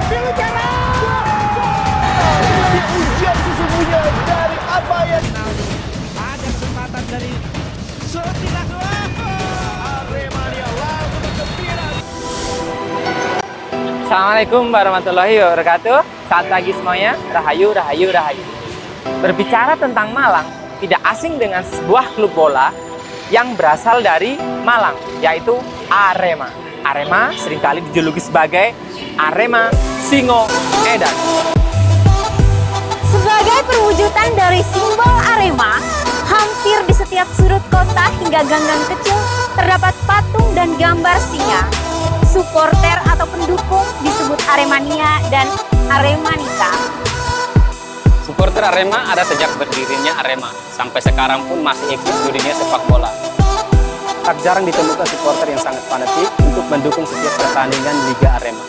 Bicara. Ini ujian sesungguhnya dari apa yang Ada kesempatan dari Sotila. Aremania langsung bergembira. Assalamualaikum warahmatullahi wabarakatuh. Selamat pagi semuanya. Rahayu, rahayu, rahayu. Berbicara tentang Malang, tidak asing dengan sebuah klub bola yang berasal dari Malang, yaitu Arema. Arema seringkali dijuluki sebagai Arema Singo Edan. Sebagai perwujudan dari simbol Arema, hampir di setiap sudut kota hingga gang-gang kecil terdapat patung dan gambar singa. Supporter atau pendukung disebut Aremania dan Aremanita. Supporter Arema ada sejak berdirinya Arema, sampai sekarang pun masih eksis di dunia sepak bola. Tak jarang ditemukan supporter yang sangat fanatik untuk mendukung setiap pertandingan Liga Arema.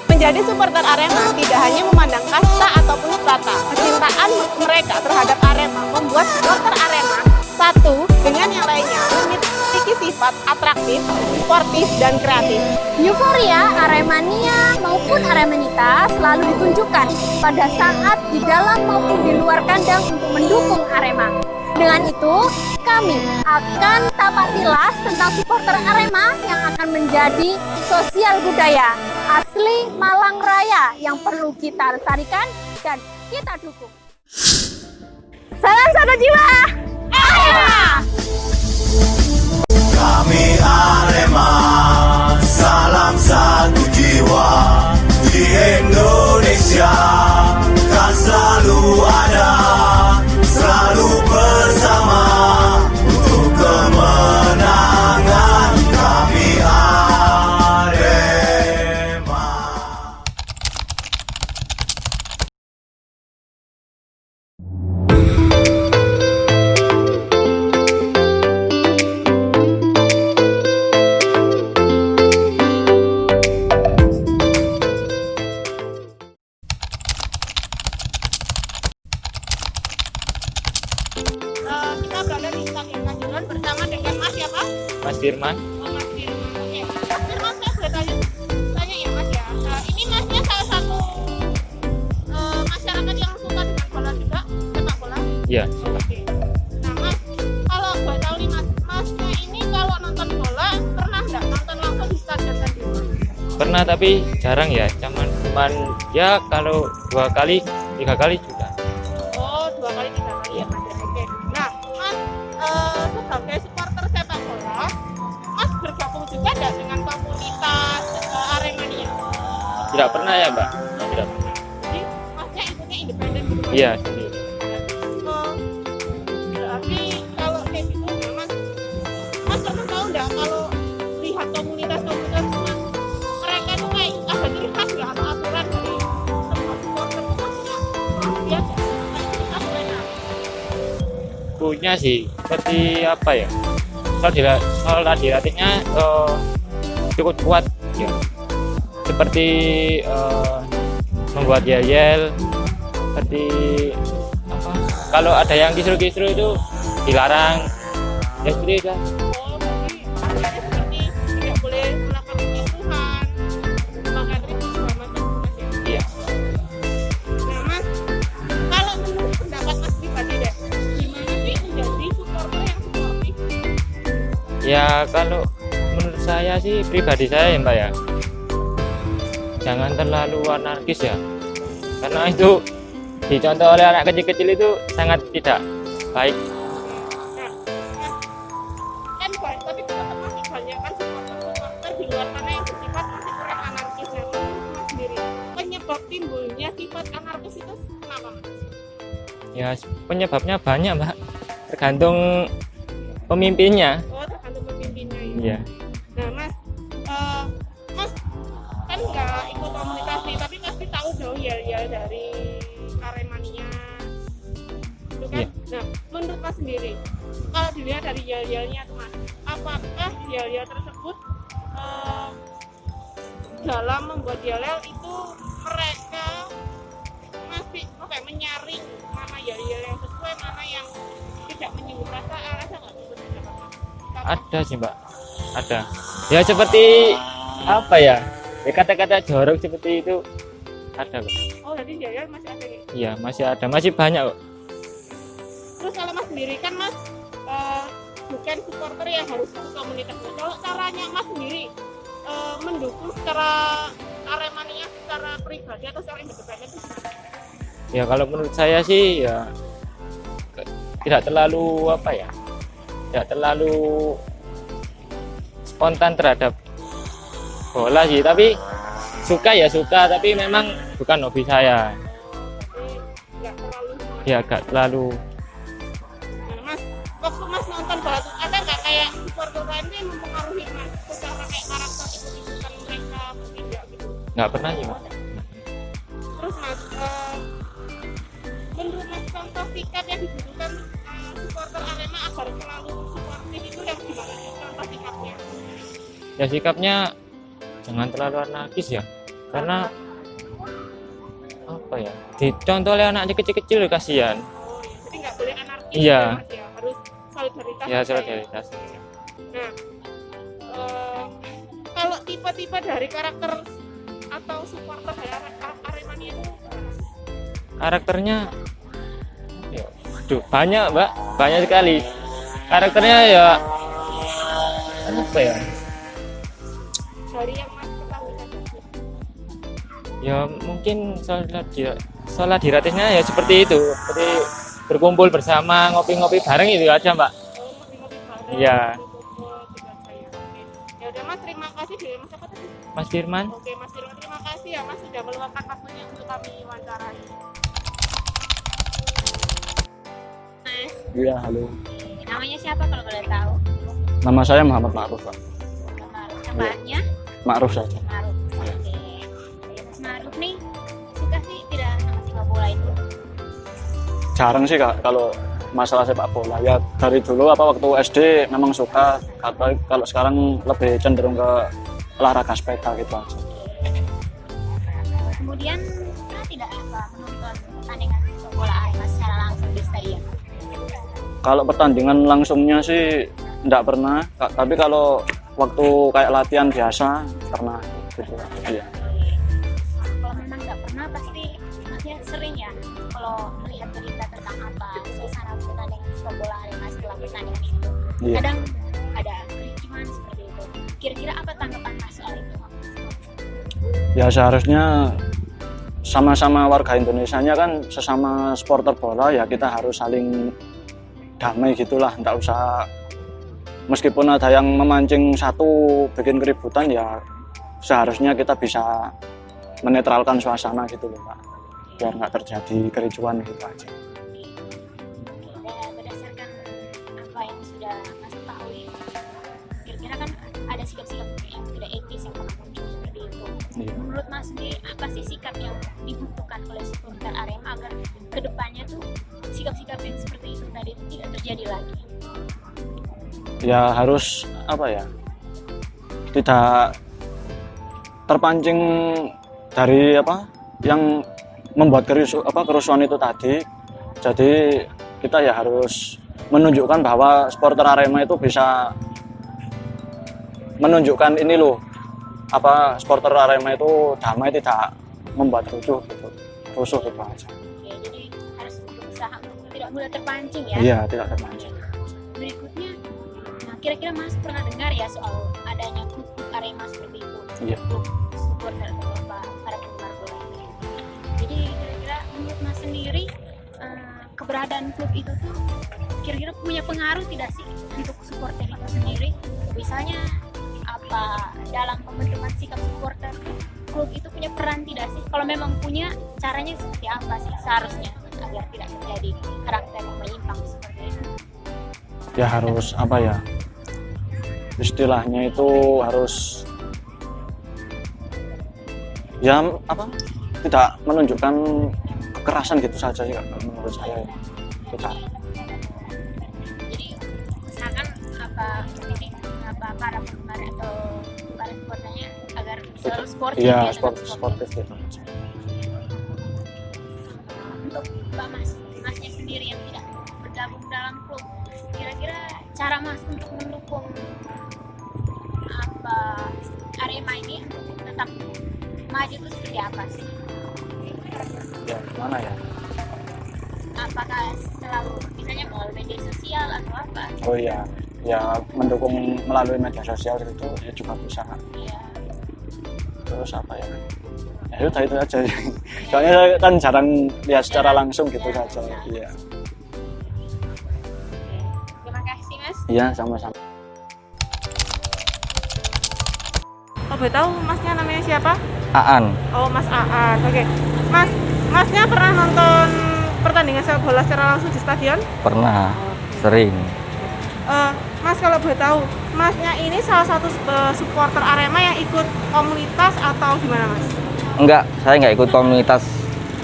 Menjadi supporter Arema tidak hanya memandang kasta ataupun strata. Kecintaan mereka terhadap Arema membuat supporter Arema satu dengan yang lainnya memiliki sifat atraktif, sportif, dan kreatif. Euforia Aremania maupun Aremanita selalu ditunjukkan pada saat di dalam maupun di luar kandang untuk mendukung Arema. Dengan itu, kami akan tapak tilas tentang supporter Arema yang akan menjadi sosial budaya asli Malang Raya yang perlu kita lestarikan dan kita dukung. Salam satu jiwa, Arema! Kami Arema, salam satu jiwa. Di Indonesia kan selalu ada, selalu bersama untuk kemenangan. Kami Arema. Kita berada di Stadion Kanjuruhan bersama dengan Mas siapa? Mas Firman, Oh, Mas Firman. Oke. Firman, saya boleh tanya ya Mas ya. Ini Masnya salah satu masyarakat yang suka dengan bola juga, sepak bola? ya. Oke. Nah Mas, kalau boleh tahu nih Mas, Masnya ini kalau nonton bola pernah nggak nonton langsung di Stadion Kanjuruhan? Pernah tapi jarang ya, cuman ya kalau 2 kali, 3 kali juga. Oh, 2 kali 3 kali ya Mas. Oke. Nah, Mas sebagai supporter sepak bola, Mas bergabung juga nggak dengan komunitas Aremania? Tidak pernah ya Mbak? Tidak. Jadi Masnya ikutnya independen gitu Mas? Iya, sendiri. Berarti kalau kayak gitu, nah, Mas pernah tahu nggak kalau lihat komunitas-komunitas Mas, mereka tuh kayak ada ciri khas nggak atau aturan dari semua supporter itu Masnya? Dia nggak? Kayak ciri khas mereka? Punya sih, seperti apa ya? Soal dilatihnya cukup kuat ya. Seperti membuat yel-yel, seperti apa? Kalau ada yang kisru-kisru itu dilarang. Ya seperti itu. Oh, jadi aturannya seperti tidak boleh melakukan kekisuhan, memakai atribut segala macam Mas ya? Iya. Nah Mas, kalau menurut pendapat Mas pribadi deh, gimana sih menjadi supporter yang sportif? Ya kalau menurut saya sih, pribadi saya ya Mbak ya, jangan terlalu anarkis ya, karena itu dicontoh oleh anak kecil-kecil itu sangat tidak baik. Nah, Mas, kan banyak, tapi tetap masih banyak kan supporter-supporter di luar sana yang bersifat masih kurang anarkis. Nah, menurut Mas sendiri, penyebab timbulnya sifat anarkis itu kenapa Mas? Ya penyebabnya banyak Mbak, tergantung pemimpinnya. Oh, tergantung pemimpinnya ya. Iya. Nah Mas, Mas kan nggak ikut komunitas nih, tapi pasti tahu dong yel-yel dari Aremania, itu kan? Iya. Nah, menurut Mas sendiri, kalau dilihat dari yel-yelnya tuh Mas, apakah yel-yel tersebut dalam membuat yel-yel itu mereka masih menyaring mana yel-yel yang sesuai, mana yang tidak menyinggung perasaan? Ada nggak menurut pendapat Mas? Ada sih Mbak, ada. Ya seperti apa ya? Ya, kata-kata jorok seperti itu ada kok. Oh, jadi ya masih ada gitu. Iya, masih ada, masih banyak kok. Terus kalau Mas sendiri kan Mas bukan supporter yang harus masuk komunitas. Kalau caranya Mas sendiri mendukung secara Aremania secara pribadi atau secara independen itu gimana? Ya kalau menurut saya sih ya tidak terlalu apa ya, tidak terlalu spontan terhadap bola sih, tapi suka ya suka, tapi memang bukan hobi saya. Tapi nggak terlalu. Ya agak terlalu. Nah, Mas, waktu Mas nonton bola tuh ada nggak kayak supporter lain yang mempengaruhi Mas secara kayak karakter ikut-ikutan mereka mungkin nggak gitu? Nggak pernah sih, Mas. Terus Mas, menurut Mas contoh sikap yang dibutuhkan supporter Arema agar selalu suportif itu yang gimana? Contoh sikapnya? Ya sikapnya jangan terlalu anarkis ya, karena apa ya, dicontoh oleh anak kecil-kecil kasihan. Oh, jadi nggak boleh anarkis. Iya. Ya, Mas, ya. Harus solidaritas. Ya aja solidaritas. Nah, kalau tipe-tipe dari karakter atau supporter dari Aremania itu Karakternya ya, waduh, banyak Mbak, banyak sekali. Karakternya ya apa ya? dari yang Mas ketahui tadi. Ya mungkin solidaritasnya ya seperti itu, seperti berkumpul bersama, ngopi-ngopi bareng itu aja Mbak. Ngopi-ngopi bareng. Iya. Oke. Ya udah Mas, terima kasih dari Mas apa tadi? Mas Firman. Oke Mas Firman, terima kasih ya Mas sudah meluangkan waktunya untuk kami wawancarai. Mas, Iya, halo. Namanya siapa kalau boleh tahu? Nama saya Muhammad Ma'ruf, Pak. Tempatnya? Ma'ruf saja. Ma'ruf. Oke. Mas Ma'ruf nih suka sih tidak sama sepak bola itu? Jarang sih Kak kalau masalah sepak bola. Ya dari dulu waktu SD memang suka, kalau sekarang lebih cenderung ke olahraga sepeda gitu aja. Kemudian pernah tidak menonton pertandingan sepak bola Arema secara langsung di stadion? Kalau pertandingan langsungnya sih enggak pernah, tapi kalau waktu kayak latihan biasa pernah gitu. Iya. Kalau memang nggak pernah pasti masnya sering ya kalau melihat berita tentang apa suasana pertandingan sepak bola Arema setelah pertandingan itu. Iya. Kadang ada kericuhan seperti itu. Kira-kira apa tanggapan Mas soal itu? Ya seharusnya sama-sama warga Indonesianya kan sesama supporter bola, ya kita harus saling damai gitulah, enggak usah meskipun ada yang memancing satu bikin keributan, ya seharusnya kita bisa menetralkan suasana gitu loh Pak, biar nggak terjadi kericuan gitu aja. Dan berdasarkan apa yang sudah Mas ketahui, kira-kira kan ada sikap-sikap yang tidak etis yang pernah muncul seperti itu. Iya. Menurut Mas sendiri, apa sih sikap yang dibutuhkan oleh supporter Arema agar kedepannya tuh sikap-sikap yang seperti itu tadi itu tidak terjadi lagi? Ya harus apa ya, tidak terpancing dari apa yang membuat kerusuhan itu tadi. Jadi kita ya harus menunjukkan bahwa supporter Arema itu bisa menunjukkan ini loh, apa supporter Arema itu damai, tidak membuat rusuh gitu aja. Ya, jadi harus berusaha untuk tidak mudah terpancing ya. Iya, tidak terpancing. Berikutnya, nah kira-kira Mas pernah dengar ya soal adanya klub Arema seperti itu? Iya. Klub supporter atau para penggemar bola itu. Jadi kira-kira menurut Mas sendiri keberadaan klub itu tuh kira-kira punya pengaruh tidak sih untuk supporter itu sendiri? Misalnya apa dalam pembentukan sikap supporter klub itu punya peran tidak sih? Kalau memang punya, caranya seperti apa sih seharusnya agar tidak terjadi karakter yang menyimpang seperti itu? Ya harus apa ya, istilahnya itu harus ya apa, tidak menunjukkan kekerasan gitu saja sih menurut saya. Tidak. Jadi misalkan apa para penggemar atau para supporternya agar selalu sportif Iya, ya, tetap sportif gitu aja. Untuk Masnya sendiri yang tidak bergabung dalam klub, kira-kira cara Mas untuk mendukung apa Arema ini untuk tetap maju itu seperti apa sih? Ya gimana ya? Apakah selalu misalnya melalui media sosial atau apa? Oh iya, ya mendukung melalui media sosial itu ya juga bisa. Iya. Terus apa ya? Ya udah itu aja. Soalnya saya kan jarang lihat secara langsung gitu saja. Iya. Terima kasih Mas. Iya, sama-sama. Oh, boleh tahu masnya namanya siapa? Aan. Oh, Mas Aan. Oke. Masnya pernah nonton pertandingan sepak bola secara langsung di stadion? Pernah, sering. Mas kalau boleh tahu, Masnya ini salah satu supporter Arema yang ikut komunitas atau gimana Mas? Enggak, saya nggak ikut komunitas.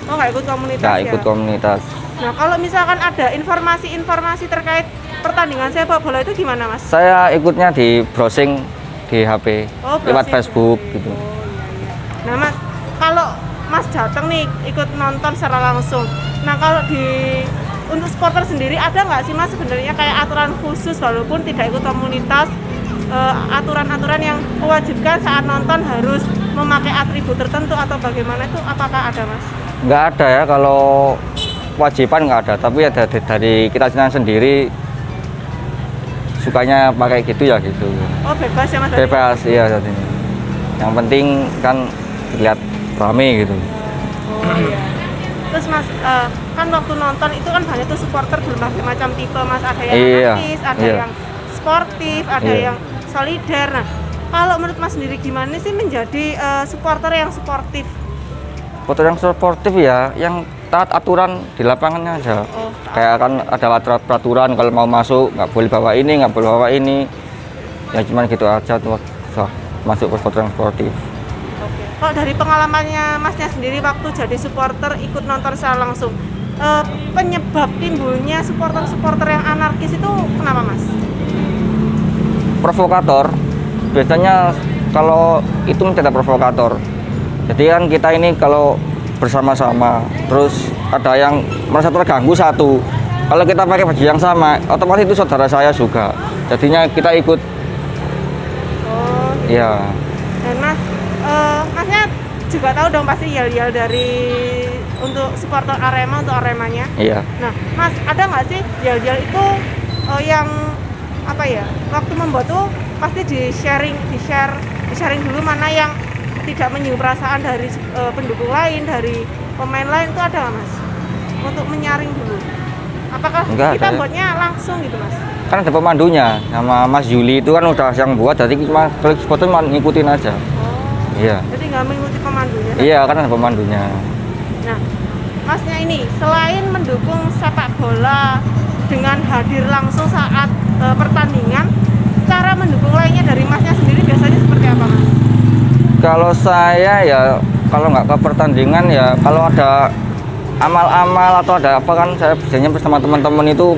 Oh, nggak ikut komunitas Nggak ya? ikut komunitas. Nah, kalau misalkan ada informasi-informasi terkait pertandingan sepak bola itu gimana Mas? Saya ikutnya di browsing di HP, Oh, lewat browsing. Facebook gitu. Oh, iya. Nah Mas, kalau Mas datang nih ikut nonton secara langsung. Nah kalau untuk supporter sendiri ada nggak sih Mas sebenarnya kayak aturan khusus walaupun tidak ikut komunitas, aturan-aturan yang mewajibkan saat nonton harus memakai atribut tertentu atau bagaimana itu apakah ada Mas? Nggak ada ya, kalau kewajiban nggak ada, tapi ada dari kita sendiri sukanya pakai gitu ya gitu. Oh bebas ya Mas? Bebas, iya saat ini. Yang penting kan lihat rame gitu. Oh iya. Terus Mas, kan waktu nonton itu kan banyak tuh supporter berbagai macam tipe Mas, ada yang Iya, anarkis, ada iya. yang sportif, ada Iya. yang solider. Nah, kalau menurut Mas sendiri gimana sih menjadi supporter yang sportif? Foto yang sportif ya, yang taat aturan di lapangannya aja. Oh, Kayak kan ada peraturan kalau mau masuk nggak boleh bawa ini, nggak boleh bawa ini. Ya cuman gitu aja tuh masuk ke foto yang sportif. oke. Kalau dari pengalamannya Masnya sendiri waktu jadi supporter ikut nonton secara langsung, penyebab timbulnya supporter-supporter yang anarkis itu kenapa Mas? Provokator, biasanya kalau itu mencetak provokator. Jadi kan kita ini kalau bersama-sama, terus ada yang merasa terganggu satu. Kalau kita pakai baju yang sama, otomatis itu saudara saya juga. Jadinya kita ikut. Oh, Iya. dan Mas, Masnya juga tahu dong pasti yel-yel dari untuk supporter Arema untuk Aremanya. Iya. Nah, Mas ada nggak sih yel-yel itu yang apa ya? Waktu membuat tuh pasti di sharing dulu mana yang tidak menyinggung perasaan dari pendukung lain, dari pemain lain itu ada nggak Mas? Untuk menyaring dulu. Apakah Enggak kita ada ya. buatnya langsung gitu Mas? Kan ada pemandunya sama Mas Yuli itu kan udah yang buat, jadi cuma kalau foto cuma ngikutin aja. Oh, Iya. jadi nggak mengikuti pemandunya. Iya, kan ada pemandunya. Nah, Masnya ini selain mendukung sepak bola dengan hadir langsung saat pertandingan, cara mendukung lainnya dari Masnya sendiri biasanya seperti apa Mas? Kalau saya ya kalau nggak ke pertandingan ya kalau ada amal-amal atau ada apa kan saya biasanya bersama teman-teman itu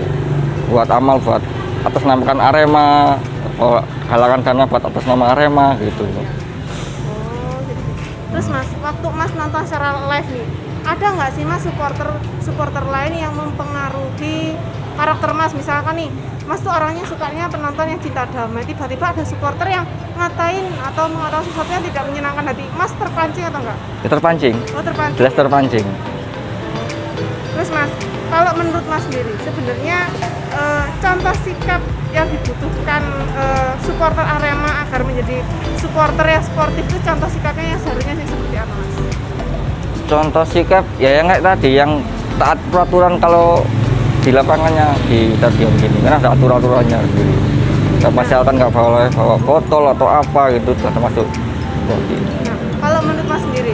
buat amal buat atas namakan Arema atau galangan dana buat atas nama Arema gitu. Oh, gitu. Terus Mas, waktu Mas nonton secara live nih, ada nggak sih Mas supporter lain yang mempengaruhi karakter Mas? Misalkan nih, Mas tuh orangnya sukanya penonton yang cinta damai, tiba-tiba ada supporter yang ngatain atau mengatakan sesuatu yang tidak menyenangkan hati. Mas terpancing atau enggak? Ya, terpancing, Oh terpancing. jelas terpancing. Terus Mas, kalau menurut Mas sendiri, sebenarnya contoh sikap yang dibutuhkan supporter Arema agar menjadi supporter yang sportif itu contoh sikapnya yang seharusnya sih seperti apa Mas? Contoh sikap ya yang kayak tadi yang taat peraturan kalau di lapangannya di stadion gini kan ada aturan-aturannya gitu. Nggak misalkan nggak boleh bawa botol atau apa gitu sudah termasuk. Nah, kalau menurut Mas sendiri,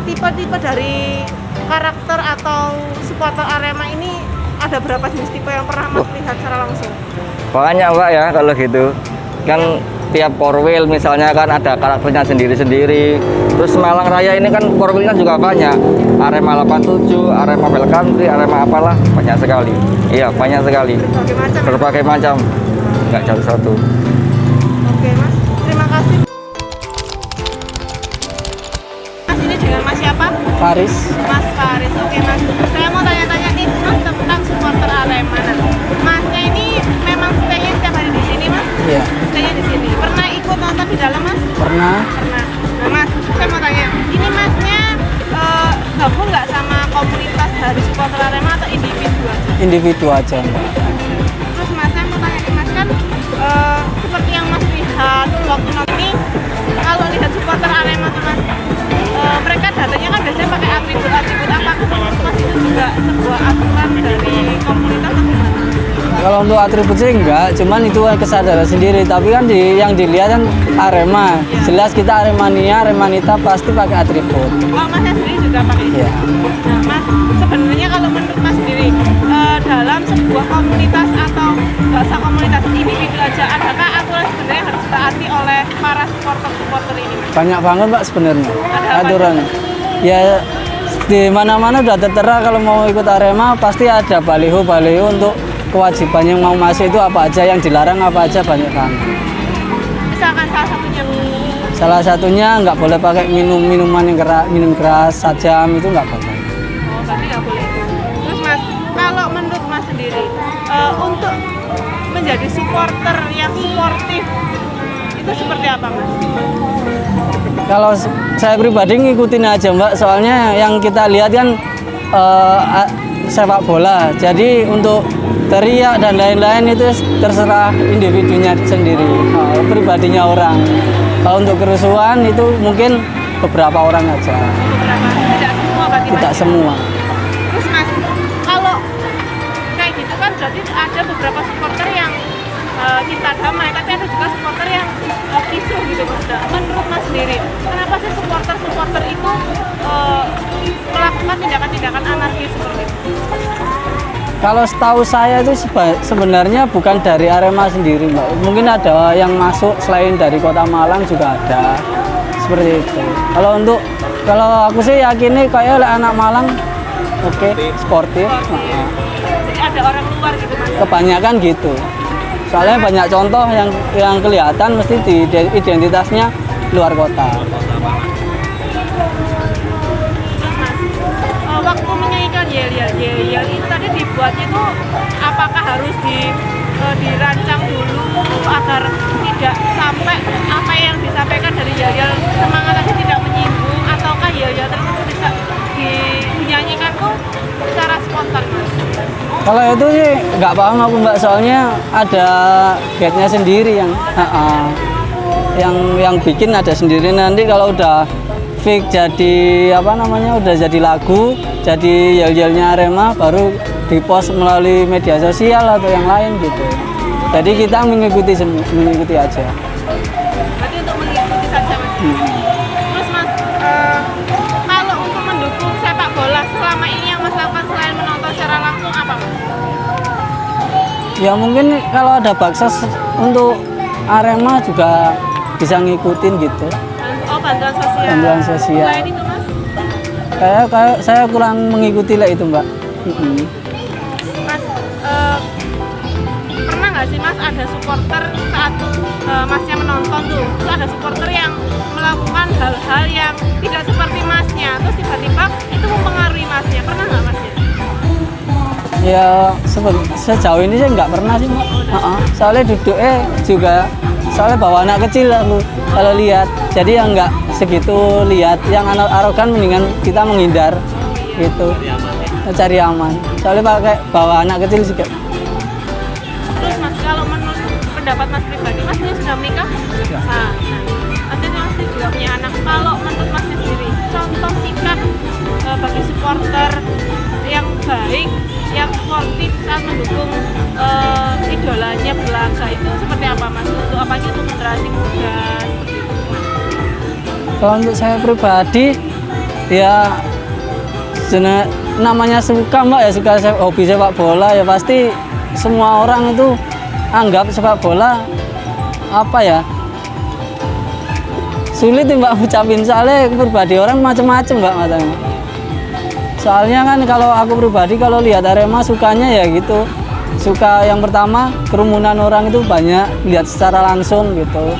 tipe-tipe dari karakter atau supporter Arema ini ada berapa jenis tipe yang pernah Mas lihat secara langsung? Banyak Mbak ya kalau gitu. Kan tiap Porwil misalnya kan ada karakternya sendiri-sendiri. Terus Malang Raya ini kan Porwilnya juga banyak. Arema 87, Arema Welcome, Arema apalah, banyak sekali. Iya, banyak sekali. Berbagai macam. Berbagai macam. Nggak jauh satu. Oke Mas, terima kasih. Mas ini dengan Mas siapa? Faris. Mas Faris. Oke Mas, saya mau tanya-tanya nih Mas tentang supporter Arema. Nah, Masnya ini memang stay-nya setiap hari di sini Mas? Iya. Stay-nya di sini. Pernah ikut nonton di dalam Mas? Pernah. Pernah. Nah Mas, saya mau tanya, ini dari supporter Arema atau individu aja? Individu aja Mbak. Terus Mas, saya mau tanya ke Mas kan seperti yang Mas lihat waktu ini, kalau lihat supporter Arema tuh Mas, mereka datanya kan biasanya pakai atribut-atribut apa? Mas itu juga sebuah aturan dari komunitas atau gimana? Kalau untuk atribut sih enggak, cuman itu kesadaran sendiri. Tapi kan yang dilihat kan Arema. Jelas kita Aremania, Aremanita pasti pakai atribut. Oh, Masnya sendiri juga pakai itu? Iya. Nah, Mas, sebenarnya kalau menurut Mas sendiri, dalam sebuah komunitas atau nggak usah komunitas, individu aja, adakah aturan sebenarnya yang harus ditaati oleh para supporter ini? Mas? Banyak banget Mbak sebenarnya Ada apa aturan. Ya di mana-mana udah tertera kalau mau ikut Arema pasti ada baliho untuk kewajiban yang mau masuk itu apa aja, yang dilarang apa aja, banyak banget. Misalkan salah satunya, Salah satunya nggak boleh pakai minuman yang minum keras, sajam itu nggak boleh. oh berarti nggak boleh. Terus Mas, kalau menurut Mas sendiri, untuk menjadi supporter yang sportif itu seperti apa Mas? Kalau saya pribadi ngikutin aja Mbak, soalnya yang kita lihat kan sepak bola. Jadi untuk teriak dan lain-lain itu terserah individunya sendiri, pribadinya orang. Kalau untuk kerusuhan itu mungkin beberapa orang aja. Beberapa, tidak semua berarti Mas? Tidak semua. Terus Mas, kalau kayak gitu kan berarti ada beberapa supporter yang cinta damai, tapi ada juga supporter yang kisuh gitu Mas. Menurut Mas sendiri, kenapa sih supporter itu melakukan tindakan-tindakan anarkis seperti itu? Kalau setahu saya itu sebenarnya bukan dari Arema sendiri Mbak. Mungkin ada yang masuk selain dari Kota Malang juga ada. Seperti itu. Kalau aku sih yakini kayak anak Malang oke, sportif. Jadi ada orang luar gitu Mas? Kebanyakan gitu. Soalnya banyak contoh yang kelihatan mesti di identitasnya luar kota. Terus Mas, waktu menyanyikan yel-yel itu tadi dibuatnya itu apakah harus dirancang dulu agar tidak sampai apa yang disampaikan dari yel-yel semangat tadi tidak menyinggung, ataukah yel-yel tersebut bisa dinyanyikan tuh secara spontan Mas? Kalau itu sih nggak paham aku Mbak, soalnya ada guide-nya sendiri yang bikin ada sendiri. Nanti kalau udah fix jadi udah jadi lagu, jadi yel-yelnya Arema baru dipost melalui media sosial atau yang lain gitu. Jadi kita mengikuti aja. Berarti untuk mengikuti saja Mas. Terus Mas, kalau untuk mendukung sepak bola selama ini yang Mas lakukan selain menonton secara langsung apa Mas? Ya mungkin kalau ada baksos untuk Arema juga bisa ngikutin gitu. Oh, bantuan sosial. Bantuan sosial. Selain itu Mas? Kayak saya kurang mengikuti lah itu Mbak. Mas, pernah nggak sih Mas ada supporter saat Masnya menonton tuh, terus ada supporter yang melakukan hal-hal yang tidak seperti Masnya, terus tiba-tiba itu mempengaruhi Masnya, pernah nggak Masnya? Ya sejauh ini saya nggak pernah sih Mbak. Soalnya duduknya juga, soalnya bawa anak kecil aku kalau lihat, jadi yang nggak segitu lihat, yang arogan mendingan kita menghindar gitu, cari aman. Soalnya bawa anak kecil juga. Terus Mas, kalau menurut pendapat Mas pribadi, Mas ini sudah menikah? Ya. Nah, artinya Mas juga punya anak. Kalau menurut Mas sendiri, contoh sikap bagi supporter yang baik, yang sportif saat mendukung idolanya berlaga itu seperti apa Mas? Untuk apanya, untuk generasi muda? Kalau untuk saya pribadi, ya namanya suka Mbak, ya suka hobi sepak bola, ya pasti semua orang itu anggap sepak bola sulit nih Mbak ucapin, soalnya pribadi orang macam-macam Mbak matanya. Soalnya kan kalau aku pribadi kalau lihat Arema sukanya ya gitu, suka yang pertama kerumunan orang itu banyak, lihat secara langsung gitu.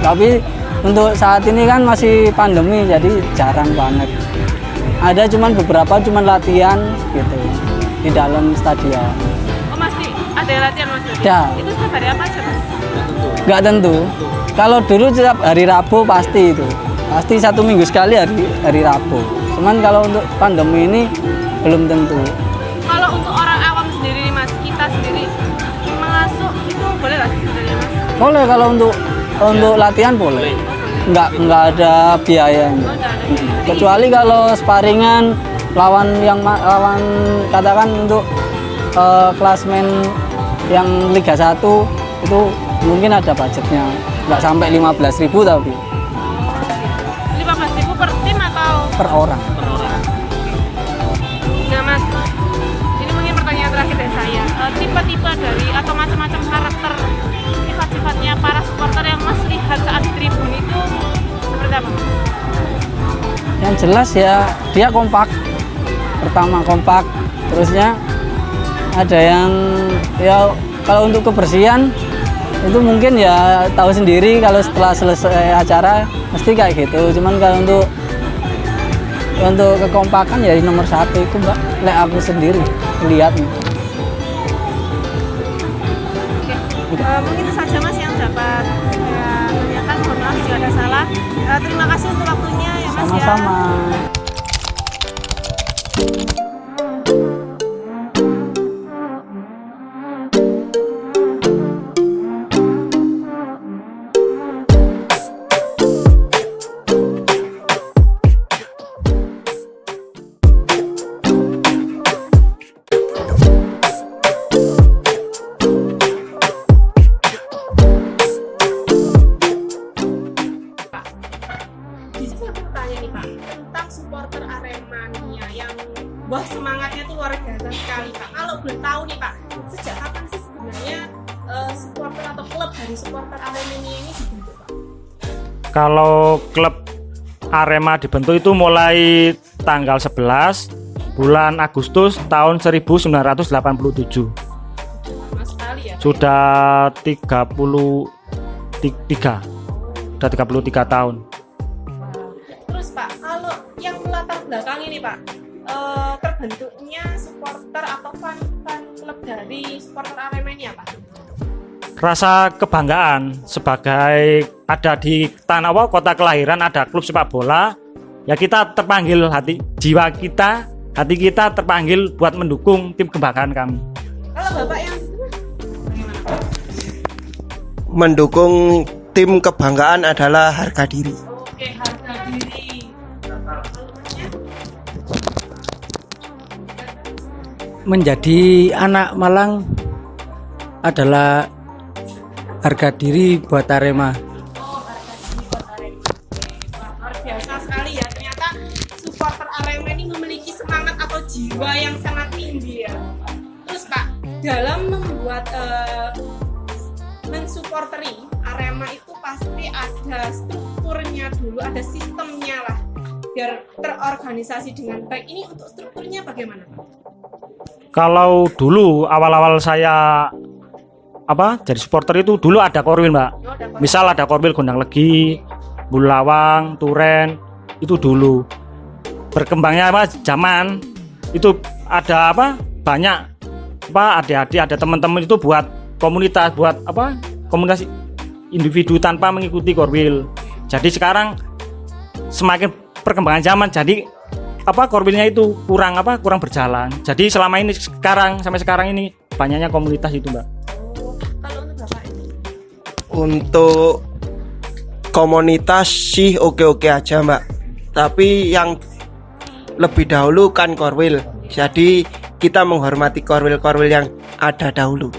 Tapi untuk saat ini kan masih pandemi jadi jarang banget. Ada beberapa latihan gitu di dalam stadion. Oh masih ada latihan Mas? Ya. Itu setiap hari apa aja Mas? Nggak tentu. Kalau dulu setiap hari Rabu pasti 1 minggu sekali hari Rabu. Cuman kalau untuk pandemi ini belum tentu. Kalau untuk orang awam sendiri nih Mas, kita sendiri masuk itu boleh nggak sih sebenarnya Mas? Boleh kalau untuk latihan boleh. Nggak ada biayanya. Kecuali kalau sparingan lawan katakan untuk klasmen yang Liga 1 itu mungkin ada budgetnya. Nggak sampai 15.000 tapi 15.000 per tim atau per orang. per orang? Nah Mas, ini mungkin pertanyaan terakhir dari saya. Tipe-tipe dari atau macam-macam karakter sifat-sifatnya para supporter yang Mas lihat saat di tribun itu seperti apa? Yang jelas ya dia kompak. Pertama kompak, terusnya ada yang ya kalau untuk kebersihan itu mungkin ya tahu sendiri kalau setelah selesai acara mesti kayak gitu. Cuman kalau untuk kekompakan ya nomor 1 itu Mbak, lek aku sendiri lihatnya. Mungkin itu saja Mas yang dapat saya tanyakan. Mohon maaf jika ada salah. Terima kasih untuk waktunya ya Mas. Sama-sama. Di sini aku tanya nih Pak, tentang supporter Aremania yang wah semangatnya tuh luar biasa sekali Pak. Kalau boleh tahu nih Pak, sejak kapan sih sebenarnya supporter atau klub dari supporter Aremania ini dibentuk Pak? Kalau klub Arema dibentuk itu mulai tanggal 11 bulan Agustus tahun 1987. Lama sekali ya. Sudah 33 tahun. Terus Pak, kalau yang melatar belakang ini Pak, terbentuknya supporter atau fan klub dari supporter Aremania Pak? Rasa kebanggaan sebagai ada di tanah kota kelahiran ada klub sepak bola, ya kita terpanggil hati kita terpanggil buat mendukung tim kebanggaan kami. Kalau Bapak yang bagaimana Pak? Mendukung tim kebanggaan adalah harga diri. Oke, harga diri. Menjadi anak Malang adalah harga diri buat Arema. Oh, harga diri buat Arema. Wah, luar biasa sekali ya. Ternyata supporter Arema ini memiliki semangat atau jiwa yang sangat tinggi ya. Terus Pak, dalam membuat mensupporteri Arema itu pasti ada strukturnya dulu, ada sistemnya lah biar terorganisasi dengan baik. Ini untuk strukturnya bagaimana Pak? Kalau dulu awal-awal saya jadi supporter itu dulu ada korwil Mbak. Misal ada korwil Gondang Legi, Bulawang, Turen, itu dulu. Berkembangnya zaman itu ada banyak adik-adik, ada teman-teman itu buat komunitas, komunitas individu tanpa mengikuti korwil. Jadi sekarang semakin perkembangan zaman, jadi korwilnya itu kurang berjalan. Jadi selama ini sampai sekarang ini banyaknya komunitas itu Mbak. Kalau untuk Bapak ini? Untuk komunitas sih oke-oke aja Mbak. Tapi yang lebih dahulu kan korwil. Jadi kita menghormati korwil-korwil yang ada dahulu.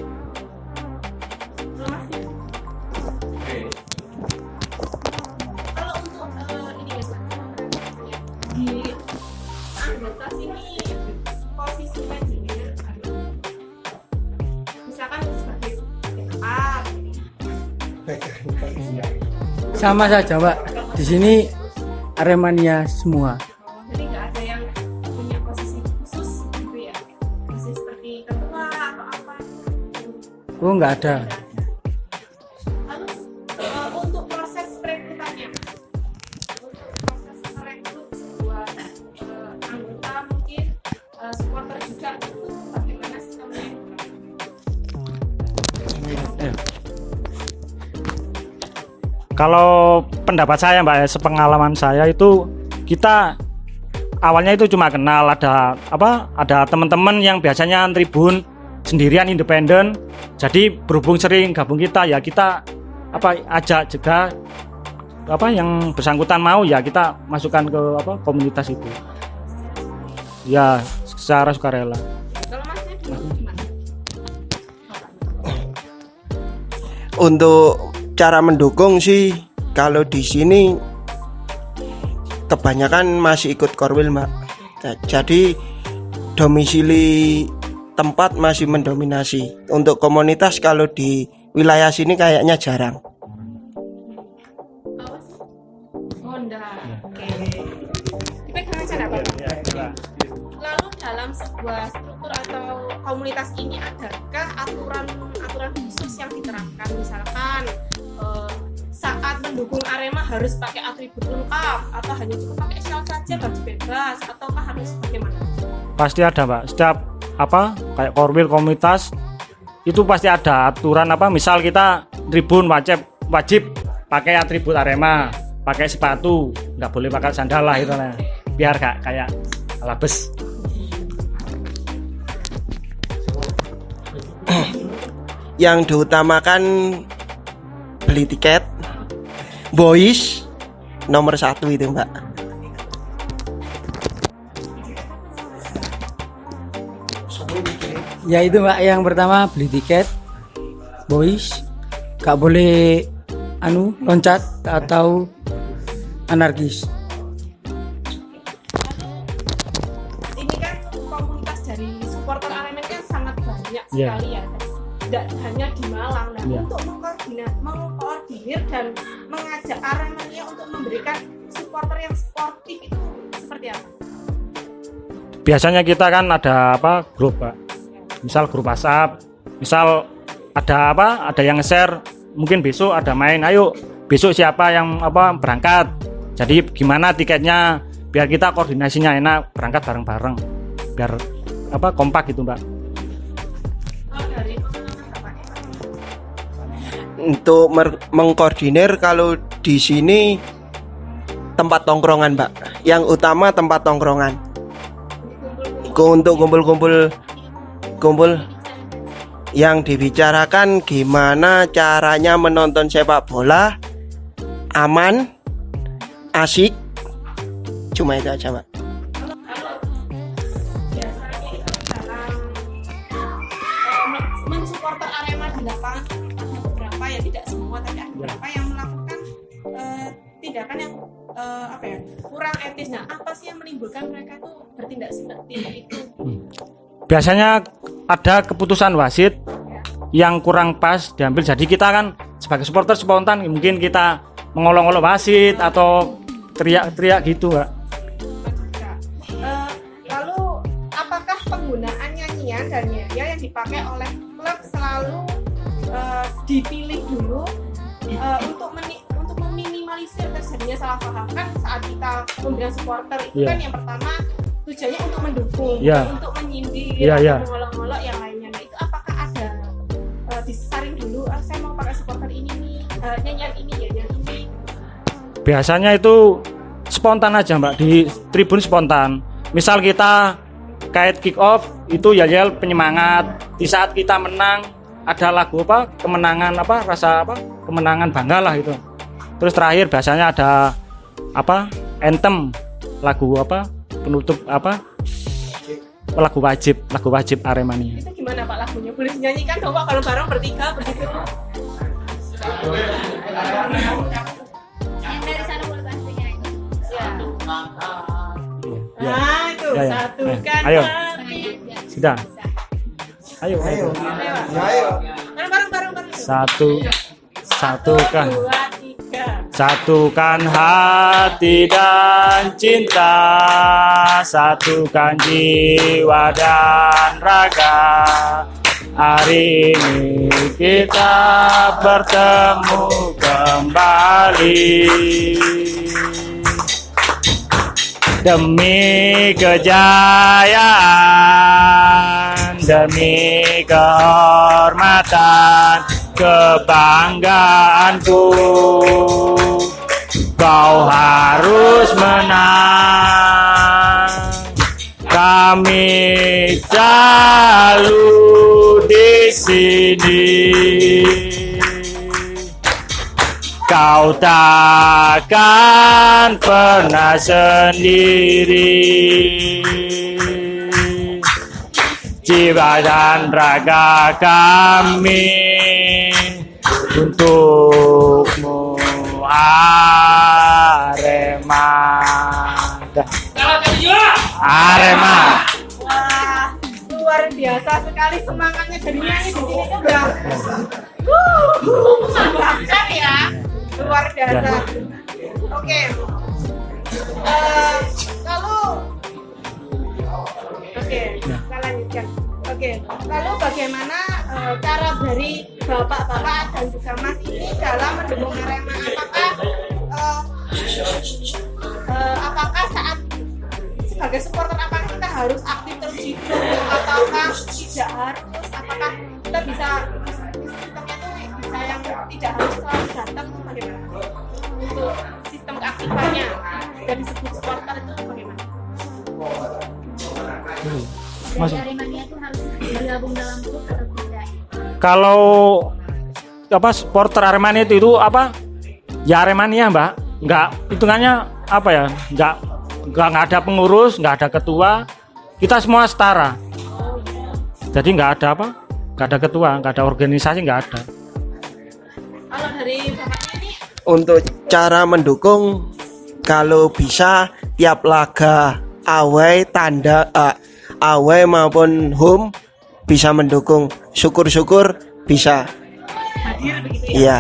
Kalau untuk ini ya Pak, di anggota sini posisinya gimana? Misalkan sebagai apa? Sama saja Pak. Di sini Aremania semua. Jadi nggak ada yang punya posisi khusus gitu ya? Posisi seperti ketua atau apa? Oh nggak ada. Lalu untuk proses rekrutannya, proses merekrut sebuah anggota mungkin supporter juga itu bagaimana sistemnya? Kalau pendapat saya Mbak, sepengalaman saya itu kita awalnya itu cuma kenal, ada teman-teman yang biasanya tribun sendirian independen. Jadi berhubung sering gabung kita ya kita ajak juga yang bersangkutan mau ya kita masukkan ke komunitas itu. Ya secara sukarela. Kalau masnya gimana? Untuk cara mendukung sih kalau di sini kebanyakan masih ikut Korwil, Mbak. Jadi domisili tempat masih mendominasi. Untuk komunitas kalau di wilayah sini kayaknya jarang. Oh, enggak. Oke. Dipegang aja enggak apa-apa. Lalu dalam sebuah struktur atau komunitas ini adakah aturan khusus yang diterapkan, misalkan saat mendukung Arema harus pakai atribut lengkap atau hanya cukup pakai shawl saja, baju bebas, ataukah harus bagaimana? Pasti ada, Mbak. Setiap kayak Korwil komunitas itu pasti ada aturan misal kita tribun wajib pakai atribut Arema, pakai sepatu, nggak boleh pakai sandal lah itu lah, biar gak kayak labes. Yang diutamakan beli tiket boys nomor 1 itu, Mbak. Ya itu Mbak, yang pertama beli tiket boys, gak boleh loncat atau anarkis. Ini kan komunitas dari supporter Arema kan sangat banyak Yeah. sekali ya. Tidak hanya di Malang. Nah, Yeah. untuk mengkoordinir dan mengajak Aremania untuk memberikan supporter yang sportif itu seperti apa? Biasanya kita kan ada grup, Pak. Misal grup WhatsApp, misal ada yang nge-share, mungkin besok ada main, ayo besok siapa yang berangkat. Jadi gimana tiketnya biar kita koordinasinya enak, berangkat bareng-bareng. Biar kompak gitu, Mbak. Dari pengalaman Bapak. Untuk mengkoordinir kalau di sini tempat tongkrongan, Mbak. Yang utama tempat tongkrongan. Untuk kumpul yang dibicarakan gimana caranya menonton sepak bola aman, asik, cuma itu aja, Mbak. Biasanya dalam mensupporter Arema di lapangan ada beberapa ya, tidak semua tapi ada beberapa yang melakukan tindakan yang kurang etis. Nah, apa sih yang menimbulkan mereka tuh bertindak seperti itu? Biasanya ada keputusan wasit yang kurang pas diambil. Jadi kita kan sebagai supporter spontan mungkin kita mengolok-olok wasit atau teriak-teriak gitu, Mbak. Lalu apakah penggunaan nyanyian dan yel yang dipakai oleh klub selalu dipilih dulu untuk meminimalisir terjadinya salah paham? Kan saat kita memberikan supporter itu kan yang pertama tujuannya untuk mendukung, bukan untuk menyindir atau mengolok-olok yang lainnya. Nah, itu apakah ada disaring dulu, saya mau pakai supporter ini nih, nyanyian ini ya, yang ini? Biasanya itu spontan aja, Mbak, di tribun spontan. Misal kita kait kick off itu yel penyemangat. Di saat kita menang ada lagu kemenangan rasa kemenangan bangga lah itu. Terus terakhir biasanya ada anthem, lagu penutup lagu wajib Aremania. Itu gimana Pak lagunya? Boleh dinyanyikan dong Pak kalau bareng bertiga begitu? Dari sana boleh bantu nyanyi. Nah itu satukan Ayo. hati. Sudah. Ayo. Bareng. Satukan. 2, 3. Satukan hati dan cinta, satukan jiwa dan raga. Hari ini kita bertemu kembali demi kejayaan, demi kehormatan, kebanggaanku. Kau harus menang. kami selalu di sini. Kau takkan pernah sendiri. Jiwa dan raga kami untukmu, Arema. Arema. Wah, luar biasa sekali semangatnya dari nyanyi di sini udah. Bahkan ya, luar biasa. Oke. Kita lanjutkan. Oke, lalu bagaimana cara dari bapak-bapak dan juga Mas ini dalam mendukung Arema? Apakah saat sebagai supporter apakah kita harus aktif terus di grup ataukah tidak harus? Apakah kita bisa sistemnya tuh bisa yang tidak harus selalu datang bagaimana? Untuk sistem keaktifannya dari disebut supporter itu bagaimana? Dari Aremania itu harus bergabung dalam grup atau tidak? Kalau apa supporter Aremania itu apa? Ya Aremania, Mbak. Enggak hitungannya apa ya? Enggak ada pengurus, enggak ada ketua. Kita semua setara. Jadi enggak ada apa? Enggak ada ketua, enggak ada organisasi, enggak ada. Kalau dari bapaknya ini Untuk cara mendukung, kalau bisa tiap laga away away maupun home bisa mendukung. Syukur-syukur bisa. hadir begitu ya? Iya.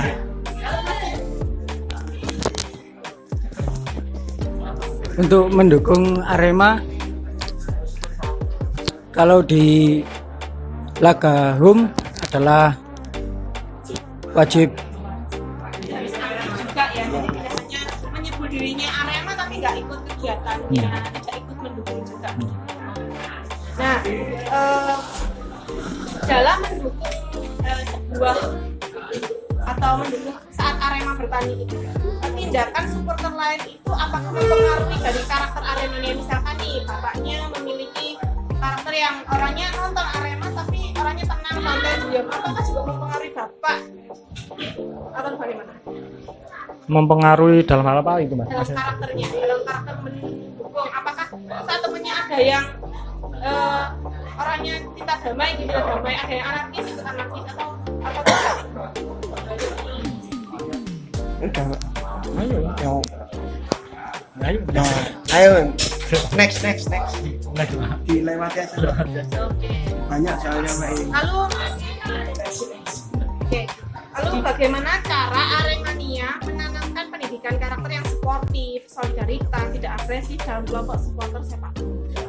Untuk mendukung Arema, kalau di laga home adalah wajib Juga ya, jadi tidak hanya menyebut dirinya Arema tapi nggak ikut kegiatannya, tidak ikut mendukung juga. Nah, dalam mendukung sebuah atau mendukung saat Arema bertanding itu, tindakan supporter lain itu apakah mempengaruhi dari karakter Aremania? Misalkan nih, bapaknya memiliki karakter yang orangnya nonton Arema tapi orangnya tenang, santai, diam. Apakah juga mempengaruhi bapak atau bagaimana? Mempengaruhi dalam hal apa itu, Mbak? Dalam karakternya, dalam karakter mendukung. Apakah saat temennya ada yang orangnya cinta damai, tidak damai, ada yang anarkis, itu anarkis atau Udah. Ayo. Ayo. Nah, ayo. Next. Dilewati aja. Banyak soalnya Mbak ini. Lalu bagaimana cara Aremania menanamkan pendidikan karakter yang sportif, solidaritas, tidak agresif dalam kelompok supporter sepak bola?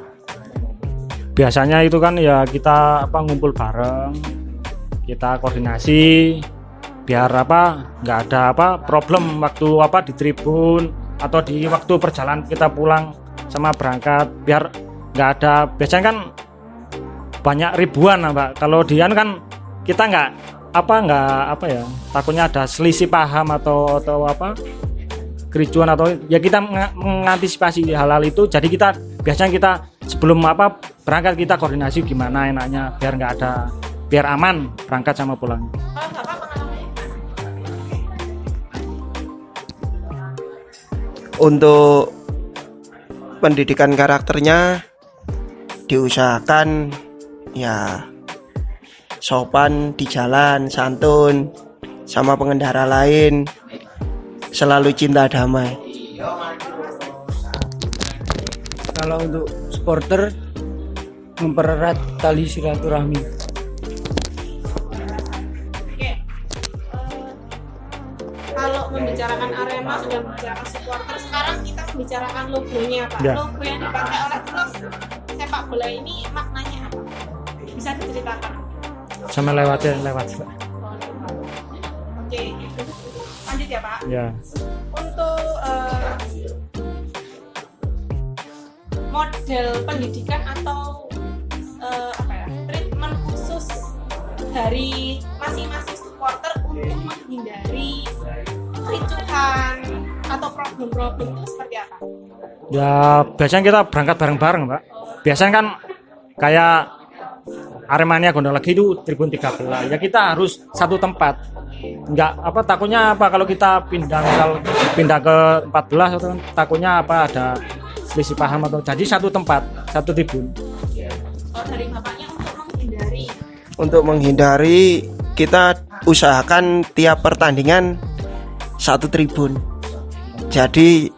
Biasanya itu kan ya kita ngumpul bareng, kita koordinasi biar nggak ada problem waktu di tribun atau di waktu perjalanan kita pulang sama berangkat, biar nggak ada. Biasanya kan banyak ribuan, Mbak. Kalau Dian kan kita nggak takutnya ada selisih paham atau kericuan, atau ya kita mengantisipasi hal-hal itu. Jadi biasanya kita sebelum berangkat kita koordinasi gimana enaknya biar aman berangkat sama pulang. Untuk pendidikan karakternya diusahakan ya sopan di jalan, santun sama pengendara lain, selalu cinta damai. kalau untuk supporter mempererat tali silaturahmi. Kalau membicarakan Arema sudah membicarakan supporter, sekarang kita membicarakan logonya, Pak. Ya. Logo yang dipakai oleh klub sepak bola ini maknanya apa? Bisa diceritakan? Sama lewat. Oke, lanjut ya Pak. Ya. Untuk model pendidikan atau treatment khusus dari masing-masing supporter untuk menghindari kericuhan atau problem-problem itu seperti apa? Ya biasanya kita berangkat bareng-bareng, Pak. Biasanya kan kayak Aremania Gondang Legi itu tribun 13 ya, kita harus satu tempat. Enggak apa, takutnya apa kalau kita pindah ke 14 atau takutnya apa ada selisih paham atau, jadi satu tempat, satu tribun. Dari bapaknya Untuk menghindari kita usahakan tiap pertandingan satu tribun. Jadi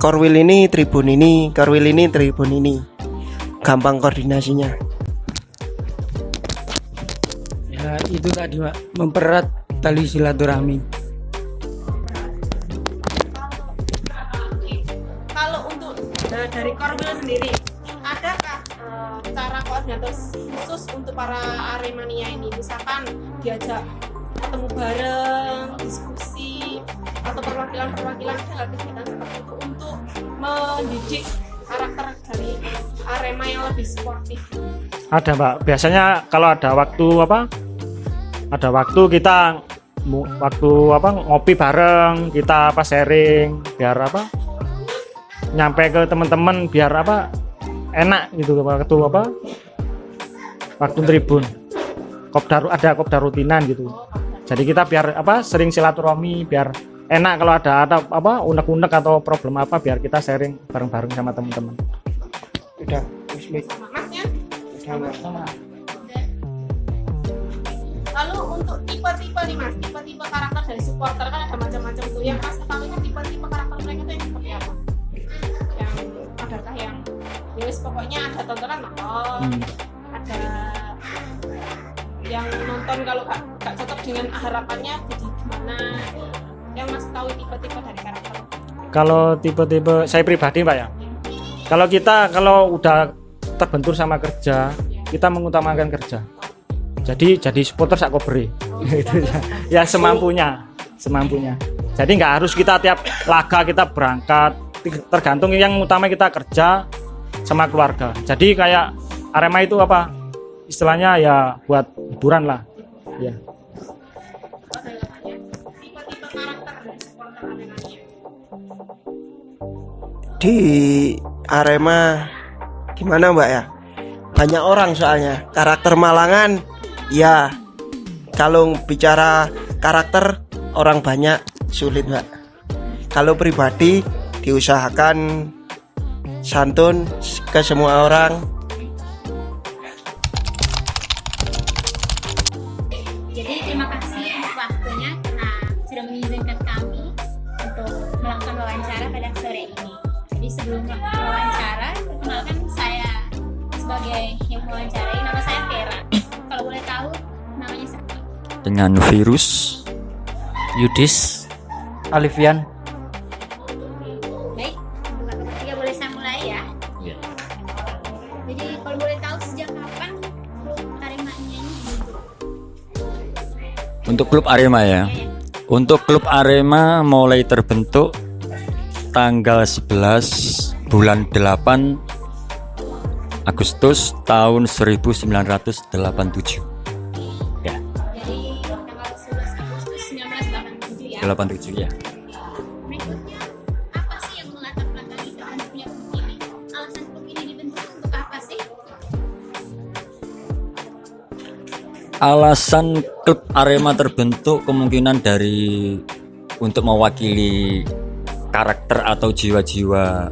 korwil ini tribun ini, korwil ini tribun ini, gampang koordinasinya. Ya itu tadi Pak, mempererat tali silaturahmi. kalau untuk dari korwil sendiri, adakah cara koordinator khusus untuk para Aremania ini? Misalkan diajak ketemu bareng, diskusi, atau perwakilan-perwakilan dalam kegiatan seperti itu untuk mendidik karakter dari Arema yang lebih sportif. Ada Mbak, biasanya kalau ada waktu kita ngopi bareng, kita sharing biar nyampe ke teman-teman biar enak gitu waktu tribun. Ada kopdar rutinan gitu. Jadi kita biar sering silaturahmi, biar enak kalau ada unek-unek atau problem biar kita sharing bareng-bareng sama teman-teman. Udah, Sama masnya? sama. Lalu untuk tipe-tipe nih Mas, tipe-tipe karakter dari supporter kan ada macam-macam tuh. Yang Mas ketahui kan tipe-tipe karakter mereka tuh yang seperti apa? Yang adakah yang pokoknya ada tontonan nonton, ada yang nonton kalau gak cocok dengan harapannya jadi gimana? Yang Mas tahu tipe-tipe dari karakter? Kalau tipe-tipe saya pribadi Pak ya, kalau udah terbentur sama kerja, kita mengutamakan kerja. Jadi supporter sak kobri. Gitu ya, semampunya. Jadi nggak harus kita tiap laga kita berangkat, tergantung yang utama kita kerja sama keluarga. Jadi kayak Arema itu istilahnya ya buat hiburan lah ya. Tipe-tipe karakter dari supporter Aremania. Di Arema gimana Mbak ya? Banyak orang soalnya. Karakter Malangan ya, kalau bicara karakter orang banyak sulit Mbak. Kalau pribadi diusahakan santun ke semua orang. Jadi terima kasih untuk waktunya karena sudah mengizinkan kami untuk melakukan wawancara pada sore ini. Jadi sebelum wawancara, perkenalkan saya sebagai yang mewawancarai, nama saya Vera. Kalau boleh tahu namanya siapa? Dengan Virus, Yudis, Alifian. Baik, untuk kakak bertiga boleh saya mulai ya. Jadi kalau boleh tahu sejak kapan klub Aremania ini dibentuk? Untuk klub Arema ya. Untuk klub Arema mulai terbentuk tanggal 11 bulan 8 Agustus tahun 1987. Ya. Jadi tanggal 11 Agustus 1987 ya. 87 ya. Berikutnya, apa sih yang melatar belakangi terbentuknya klub ini? Alasan klub ini dibentuk untuk apa sih? Alasan klub Arema terbentuk kemungkinan dari untuk mewakili karakter atau jiwa-jiwa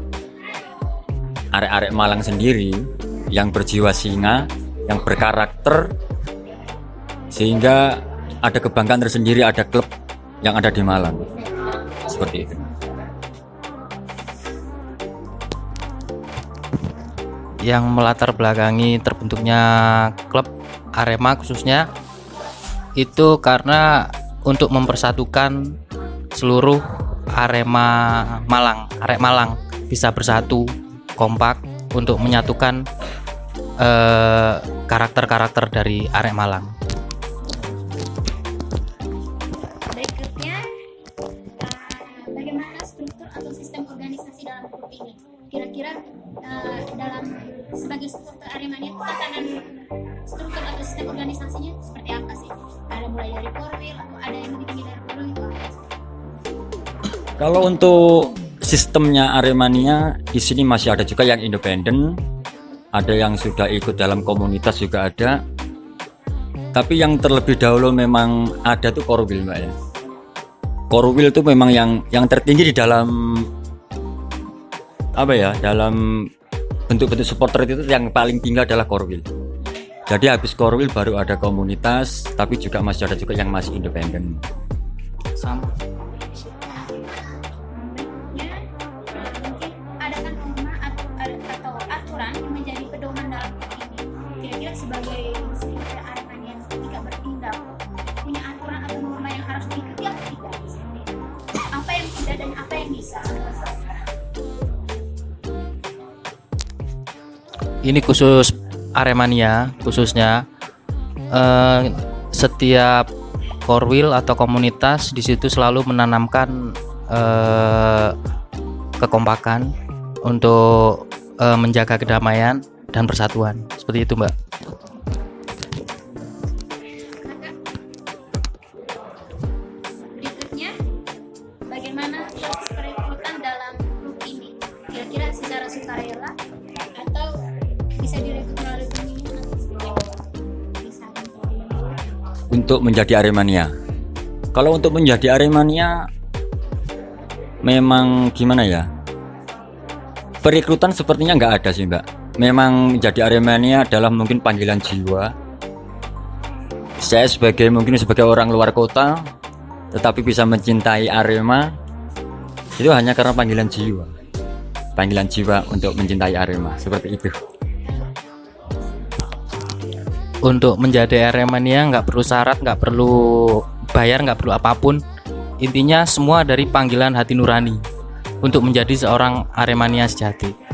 arek-arek Malang sendiri yang berjiwa singa, yang berkarakter, sehingga ada kebanggaan tersendiri, ada klub yang ada di Malang seperti itu. Yang melatar belakangi terbentuknya klub Arema khususnya itu karena untuk mempersatukan seluruh arek Malang bisa bersatu kompak untuk menyatukan karakter-karakter dari arek Malang. Berikutnya, bagaimana struktur atau sistem organisasi dalam klub ini? Kira-kira dalam sebagai supporter Aremania itu tatanan struktur atau sistem organisasinya seperti apa sih? Ada mulai dari korwil atau ada yang lebih tinggi dari korwil itu apa sih? Kalau untuk sistemnya Aremania di sini masih ada juga yang independen, ada yang sudah ikut dalam komunitas juga ada. Tapi yang terlebih dahulu memang ada tuh Korwil Mbak ya. Korwil itu memang yang tertinggi di dalam apa ya, dalam bentuk-bentuk supporter itu yang paling tinggi adalah Korwil. Jadi habis Korwil baru ada komunitas, tapi juga masih ada juga yang masih independen. Sama. Ada kan norma atau aturan yang menjadi pedoman dalam ini. Kira-kira sebagai supporter Aremania yang ketika bertindak punya aturan atau norma yang harus diikuti atau tidak? Apa yang tidak dan apa yang bisa? Ini khusus Aremania khususnya, setiap Korwil atau komunitas di situ selalu menanamkan kekompakan untuk menjaga kedamaian dan persatuan, seperti itu Mbak. Berikutnya, bagaimana proses perekrutan dalam klub ini? Kira-kira secara sukarela atau bisa direkrut melalui pemilihan atau seperti apa? Bisa. Untuk menjadi Aremania. Kalau untuk menjadi Aremania memang gimana ya? Perekrutan sepertinya nggak ada sih Mbak. Memang menjadi Aremania adalah mungkin panggilan jiwa. Saya mungkin sebagai orang luar kota, tetapi bisa mencintai Arema, itu hanya karena panggilan jiwa. Panggilan jiwa untuk mencintai Arema, seperti itu. Untuk menjadi Aremania nggak perlu syarat, nggak perlu bayar, nggak perlu apapun. Intinya semua dari panggilan hati nurani untuk menjadi seorang Aremania sejati.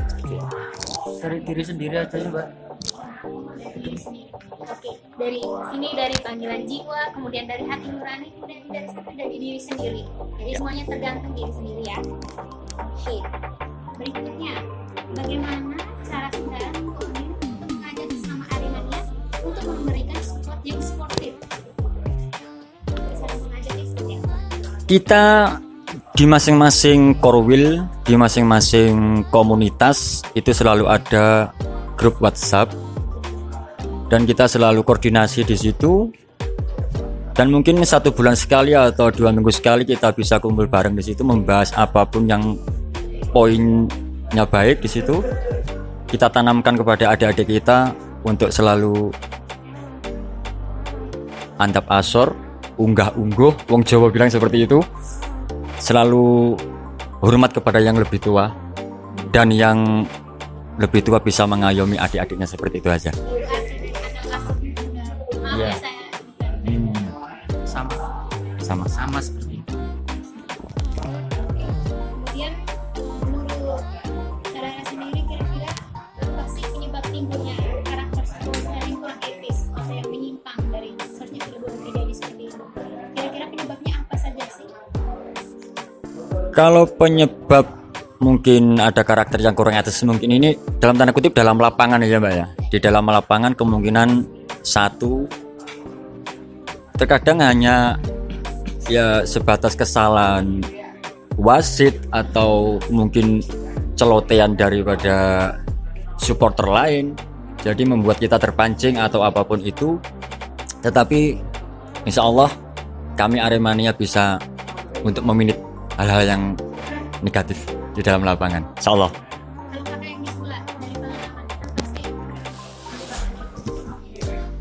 Dari diri sendiri aja sih Mbak. Oke, dari sini dari panggilan jiwa, kemudian dari hati nurani, kemudian dari diri sendiri. Jadi semuanya tergantung diri sendiri ya. Oke, berikutnya bagaimana cara saudara untuk mengajak sesama Aremania untuk memberikan support yang sportif? Cara mengajaknya seperti apa? Kita di masing-masing Korwil, di masing-masing komunitas itu selalu ada grup WhatsApp dan kita selalu koordinasi di situ. Dan mungkin 1 bulan sekali atau 2 minggu sekali kita bisa kumpul bareng di situ membahas apapun yang poinnya baik di situ. Kita tanamkan kepada adik-adik kita untuk selalu antap asor, unggah-ungguh, wong Jawa bilang seperti itu. Selalu hormat kepada yang lebih tua dan yang lebih tua bisa mengayomi adik-adiknya, seperti itu aja. Iya. Sama seperti itu. Kemudian menurut saudara sendiri kira-kira apa sih penyebab timbulnya karakter supporter yang kurang etis atau yang menyimpang dari seharusnya tidak boleh terjadi seperti itu? Kira-kira penyebabnya apa saja sih? Kalau penyebab mungkin ada karakter yang kurang etis, mungkin ini dalam tanda kutip dalam lapangan ya Mbak ya. Di dalam lapangan kemungkinan satu, terkadang hanya ya sebatas kesalahan wasit atau mungkin celotean daripada supporter lain, jadi membuat kita terpancing atau apapun itu. Tetapi insya Allah kami Aremania bisa untuk meminit hal-hal yang negatif di dalam lapangan, insya Allah.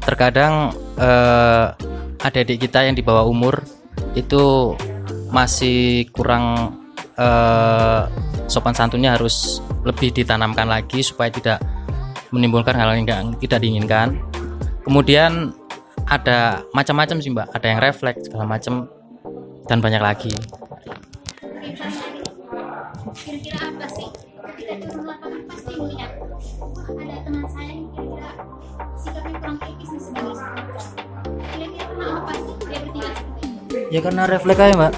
Terkadang adik-adik kita yang di bawah umur itu masih kurang sopan santunnya, harus lebih ditanamkan lagi supaya tidak menimbulkan hal yang tidak diinginkan. Kemudian ada macam-macam sih Mbak, ada yang refleks segala macam dan banyak lagi. Kira-kira apa sih? Kita turun lapangan pasti melihat, wah ada teman saya yang kira-kira sikapnya kurang etis nih sebagai supporter. Kira-kira kenapa apa sih dia bertindak seperti itu? Ya karena refleks aja Mbak.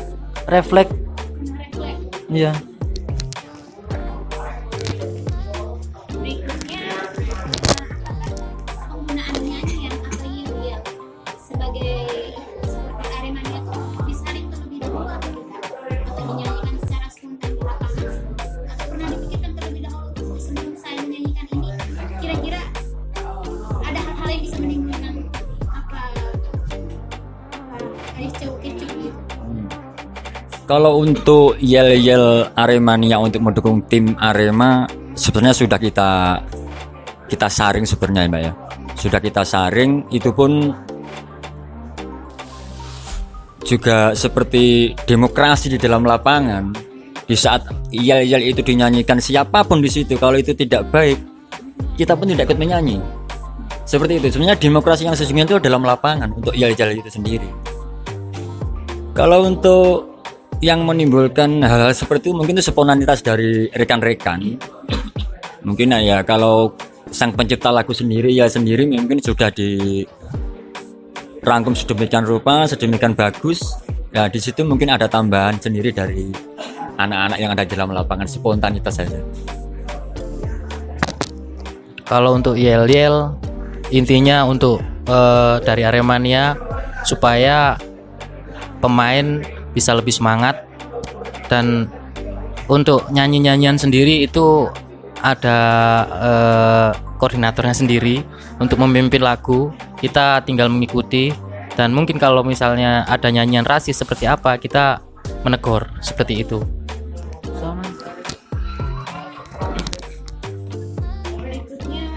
Refleks. Karena refleks. Iya. Berikutnya, apakah penggunaan nyanyian atau yel-yel sebagai supporter Aremania itu disaring terlebih dahulu atau tidak? Atau dinyanyikan secara spontan di lapangan? Atau pernah dipikirkan terlebih dahulu sebelum saya menyanyikan ini? Kira-kira Kalau untuk yel-yel Aremania untuk mendukung tim Arema sebenarnya sudah kita saring sebenarnya Mbak ya. Sudah kita saring, itu pun juga seperti demokrasi di dalam lapangan. Di saat yel-yel itu dinyanyikan siapapun di situ, kalau itu tidak baik, kita pun tidak ikut menyanyi. Seperti itu. Sebenarnya demokrasi yang sesungguhnya itu dalam lapangan untuk yel-yel itu sendiri. Kalau untuk yang menimbulkan hal-hal seperti itu mungkin itu spontanitas dari rekan-rekan. Mungkin ya kalau sang pencipta lagu sendiri mungkin sudah dirangkum sedemikian rupa, sedemikian bagus. Ya di situ mungkin ada tambahan sendiri dari anak-anak yang ada di dalam lapangan, spontanitas saja. Kalau untuk yel-yel intinya untuk dari Aremania supaya pemain bisa lebih semangat, dan untuk nyanyi-nyanyian sendiri itu ada koordinatornya sendiri untuk memimpin lagu. Kita tinggal mengikuti, dan mungkin kalau misalnya ada nyanyian rasis seperti apa, kita menegur seperti itu. Berikutnya,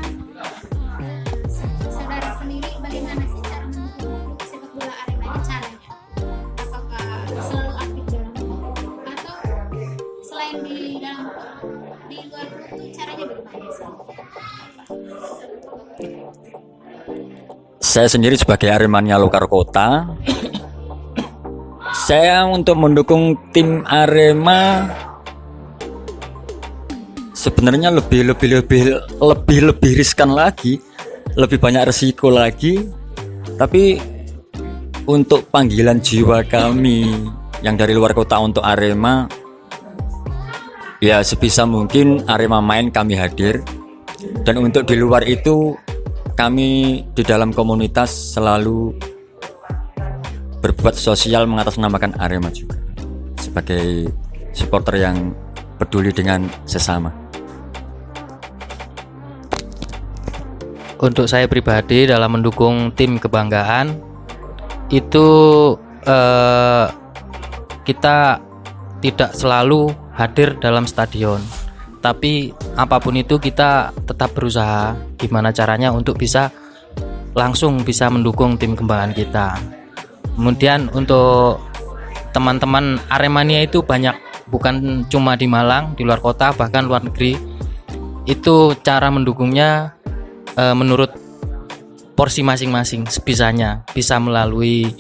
saudara sendiri bagaimana sih cara mendukung sepak bola Aremania caranya? Apakah selalu aktif dalam grup atau selain di luar grup itu caranya bagaimana sih? Saya sendiri sebagai Aremania lokal kota, saya untuk mendukung tim Arema sebenarnya lebih riskan lagi, lebih banyak resiko lagi. Tapi untuk panggilan jiwa kami yang dari luar kota untuk Arema, ya sebisa mungkin Arema main kami hadir. Dan untuk di luar itu kami di dalam komunitas selalu berbuat sosial mengatasnamakan Arema juga, sebagai supporter yang peduli dengan sesama. Untuk saya pribadi dalam mendukung tim kebanggaan itu kita tidak selalu hadir dalam stadion, tapi apapun itu kita tetap berusaha gimana caranya untuk bisa langsung bisa mendukung tim kebanggaan kita. Kemudian untuk teman-teman Aremania itu banyak, bukan cuma di Malang, di luar kota, bahkan luar negeri. Itu cara mendukungnya menurut porsi masing-masing, sebisanya. Bisa melalui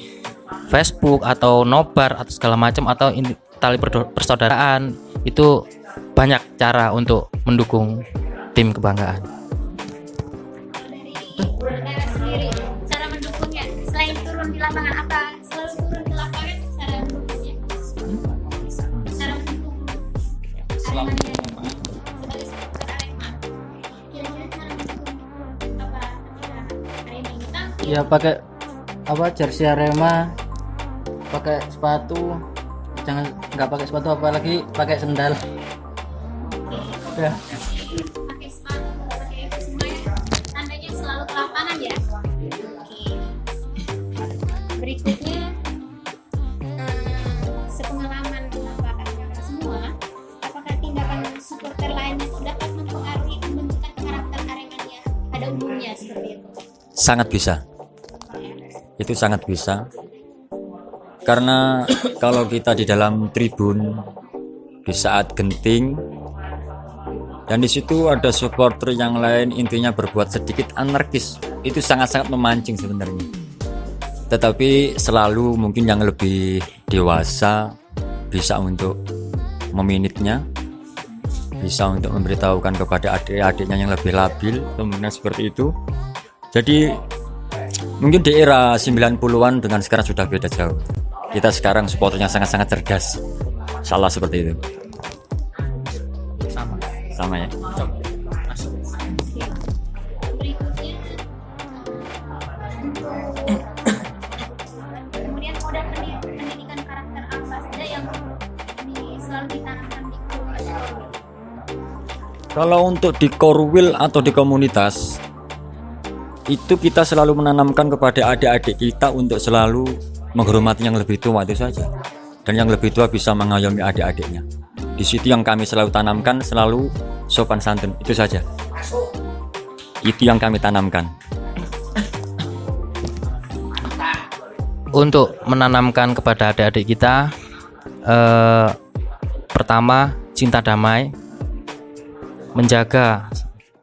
Facebook atau nobar atau segala macam, atau tali persaudaraan. Itu banyak cara untuk mendukung tim kebanggaan. Saudara sendiri cara mendukungnya selain turun di lapangan, apa selalu turun di lapangan cara mendukungnya? Cara mendukung Aremania sebagai supporter Arema, kira-kira cara mendukung apa ketika Arema ini tampil? Ya pakai jersey Arema, pakai sepatu, jangan nggak pakai sepatu, apalagi pakai sendal. Ya. Pakai sepatu, pakai itu semuanya tandanya selalu ke lapangan ya. Oke. Berikutnya sepengalaman Bapak kakak semua, apakah tindakan supporter lainnya itu dapat mempengaruhi pembentukan karakter Aremania pada umumnya seperti itu? Sangat bisa. Itu sangat bisa. Karena kalau kita di dalam tribun di saat genting, dan di situ ada supporter yang lain intinya berbuat sedikit anarkis, itu sangat-sangat memancing sebenarnya. Tetapi selalu mungkin yang lebih dewasa bisa untuk meminitnya, bisa untuk memberitahukan kepada adik-adiknya yang lebih labil, kemudian seperti itu. Jadi mungkin di era 90-an dengan sekarang sudah beda jauh. Kita sekarang supporternya sangat-sangat cerdas, salah seperti itu. Sama ya. Berikutnya kemudian modal pendidikan karakter apa saja yang selalu ditanamkan di komunitas? Kalau untuk di Korwil atau di komunitas itu kita selalu menanamkan kepada adik-adik kita untuk selalu menghormati yang lebih tua, itu saja. dan yang lebih tua bisa mengayomi adik-adiknya. Di situ yang kami selalu tanamkan, selalu sopan santun, itu saja. Itu yang kami tanamkan. Untuk menanamkan kepada adik-adik kita, pertama cinta damai, menjaga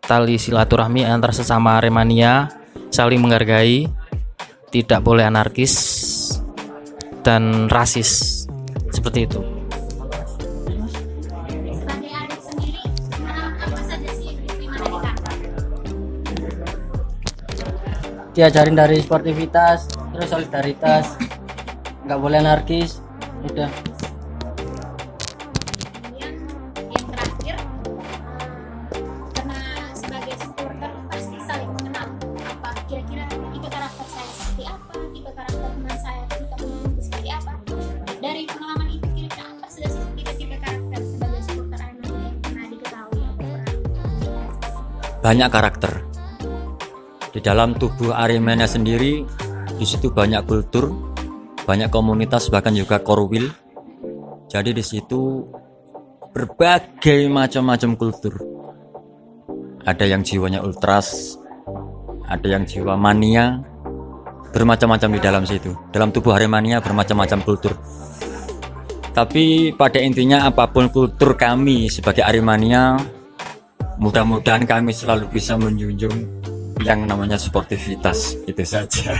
tali silaturahmi antar sesama Aremania, saling menghargai, tidak boleh anarkis dan rasis, seperti itu. Sebagai adik sendiri, apa saja sih yang diterima dari kakak? Diajarin dari sportivitas, terus solidaritas, nggak boleh anarkis, udah. Yang terakhir, karena sebagai supporter pasti saling mengenal apa kira-kira tipe karakter saya seperti apa, tipe karakter teman saya seperti apa. Dari pengalaman itu kira-kira apa sudah sih tipe-tipe karakter sebagai supporter Aremania yang pernah diketahui? Banyak karakter. Di dalam tubuh Aremania sendiri, di situ banyak kultur, banyak komunitas, bahkan juga korwil. Jadi di situ berbagai macam-macam kultur. Ada yang jiwanya ultras, ada yang jiwa mania, bermacam-macam di dalam situ. Dalam tubuh Aremania bermacam-macam kultur. Tapi pada intinya apapun kultur kami sebagai Aremania, mudah-mudahan kami selalu bisa menjunjung yang namanya sportivitas, itu saja.